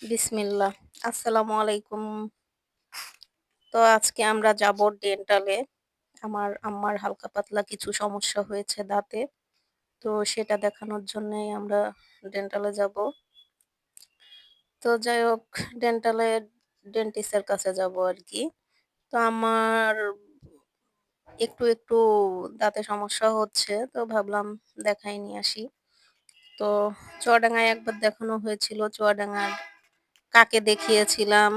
বিসমিল্লাহ। আসসালামু আলাইকুম। তো আজকে আমরা যাব ডেন্টালে। আমার আম্মার হালকা পাতলা কিছু সমস্যা হয়েছে দাঁতে। তো সেটা দেখানোর জন্যই আমরা ডেন্টালে যাব। তো যাই হোক ডেন্টালে ডেন্টিস্টের কাছে যাব আরকি। তো আমার একটু দাঁতে সমস্যা হচ্ছে। তো ভাবলাম দেখাই নিয়ে আসি। তো চুয়াডাঙ্গায় একবার দেখানো হয়েছিল। চুয়াডাঙ্গার কাকে দেখিয়েছিলাম,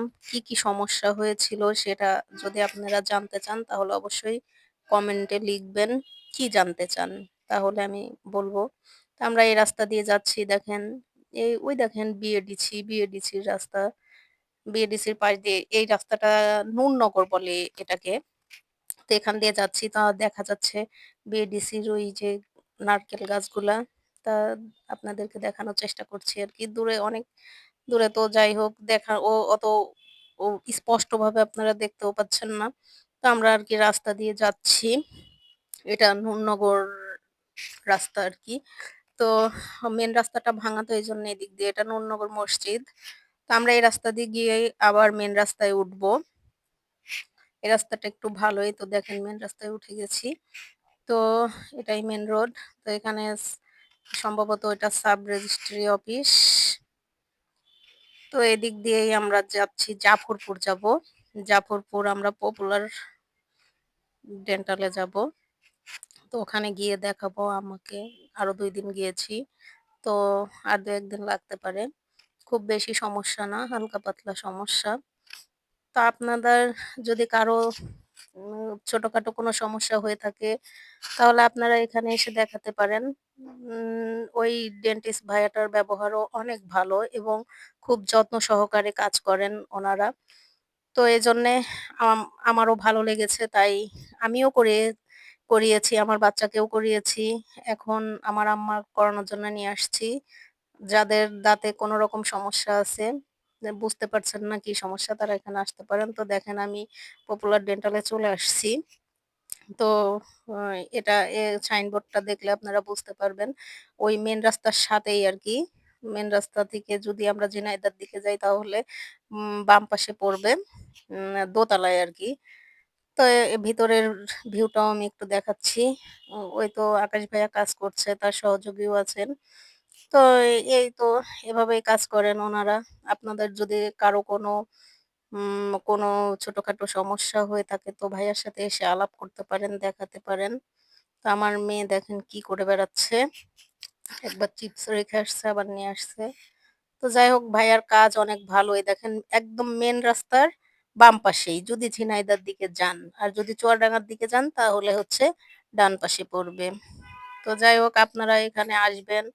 কি সমস্যা হয়েছিল সেটা যদি আপনারা জানতে চান তাহলে অবশ্যই কমেন্টে লিখবেন কি জানতে চান? তাহলে আমি বলব। তো আমরা এই রাস্তা দিয়ে যাচ্ছি দেখেন, ওই দেখেন বিএডিসির রাস্তা। বিএডিসির পাশ দিয়ে এই রাস্তাটা নূরনগর বলে এটাকে। তো এখান দিয়ে যাচ্ছি তা দেখা যাচ্ছে বিএডিসির ওই যে নারকেল গাছগুলা। তা আপনাদেরকে দেখানোর চেষ্টা করছি আরকি। অনেক দূরে তো যাই হোক অত ও স্পষ্টভাবে আপনারা দেখতেও পাচ্ছেন না। তো আমরা আরকি রাস্তা দিয়ে যাচ্ছি। এটা নূরনগর রাস্তা আরকি। তো মেইন রাস্তাটা ভাঙা তো এইজন্য এদিক দিয়ে এটা নূরনগর মসজিদ। তো আমরা এই রাস্তা দিয়ে গিয়ে আবার মেইন রাস্তায় উঠবো। এই রাস্তাটা একটু ভালোই। তো দেখেন মেইন রাস্তায় উঠে গেছি। তো এটাই মেইন রোড। তো এখানে সম্ভবত এটা সাব রেজিস্ট্রি অফিস। তো এদিক দিয়েই আমরা যাচ্ছি জাফরপুর যাবো। জাফরপুর আমরা পপুলার ডেন্টালে যাবো। তো ওখানে গিয়ে দেখাবো আমাকে। আরো ২ দিন গিয়েছি। তো আর ২-১ দিন লাগতে পারে। খুব বেশি সমস্যা না, হালকা পাতলা সমস্যা। তো আপনাদের যদি কারো ছোটখাটো কোনো সমস্যা হয়ে থাকে তাহলে আপনারা এখানে এসে দেখাতে পারেন। ওই ডেন্টিস্ট ভাইয়াটার ব্যবহারও অনেক ভালো এবং খুব যত্ন সহকারে কাজ করেন ওনারা। তো এজন্যে আমারও ভালো লেগেছে তাই আমিও করিয়েছি, আমার বাচ্চাকেও করিয়েছি। এখন আমার আম্মার করানোর জন্য নিয়ে আসছি। যাদের দাঁতে কোনো রকম সমস্যা আছে, বুঝতে পারছেন না কি সমস্যা তারা এখানে আসতে পারেন। তো দেখেন আমি পপুলার ডেন্টালে চলে আসছি। তো আ এটা সাইনবোর্ডটা দেখলে আপনারা বুঝতে পারবেন। ওই মেইন রাস্তার সাথেই আরকি। মেইন রাস্তা থেকে যদি আমরা ঝিনাইদহর দিকে যাই তাহলে বাম পাশে পড়বে। দোতলায় আরকি। তো ভিতরের ভিউটাও আমি একটু দেখাচ্ছি। ওই তো আকাশ ভাইয়া কাজ করছে, তার সহযোগীও আছেন। তো এই তো এভাবেই কাজ করেন ওনারা। আপনাদের যদি কারো কোনো ছোটখাটো সমস্যা হয়ে থাকে তো ভাইয়ার সাথে এসে আলাপ করতে পারেন, দেখাতে পারেন। তো আমার মেয়ে দেখেন কি করে বেড়াচ্ছে। একবার চিপস রেখে আসছে আবার নিয়ে আসছে। তো যাই হোক ভাইয়ার কাজ অনেক ভালো। এই দেখেন একদম মেইন রাস্তার বাম পাশেই যদি ঝিনাইদহর দিকে যান। আর যদি চুয়াডাঙ্গার দিকে যান তাহলে হচ্ছে ডান পাশে পড়বে। তো যাই হোক আপনারা এখানে আসবেন।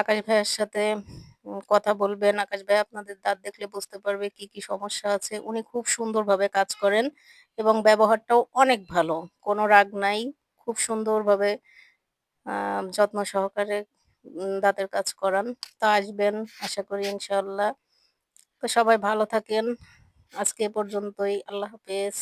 আকাশ ভাইয়ার সাথে কথা বলবেন। আকাশ ভাইয়া আপনাদের দাঁত দেখলে বুঝতে পারবে কি সমস্যা আছে। উনি খুব সুন্দরভাবে কাজ করেন এবং ব্যবহারটাও অনেক ভালো। কোনো রাগ নাই। খুব সুন্দরভাবে আ যত্ন সহকারে দাঁতের কাজ করান। তো আসবেন আশা করি ইনশাআল্লাহ। তো সবাই ভালো থাকেন। আজকে এ পর্যন্তই। আল্লাহ হাফেজ।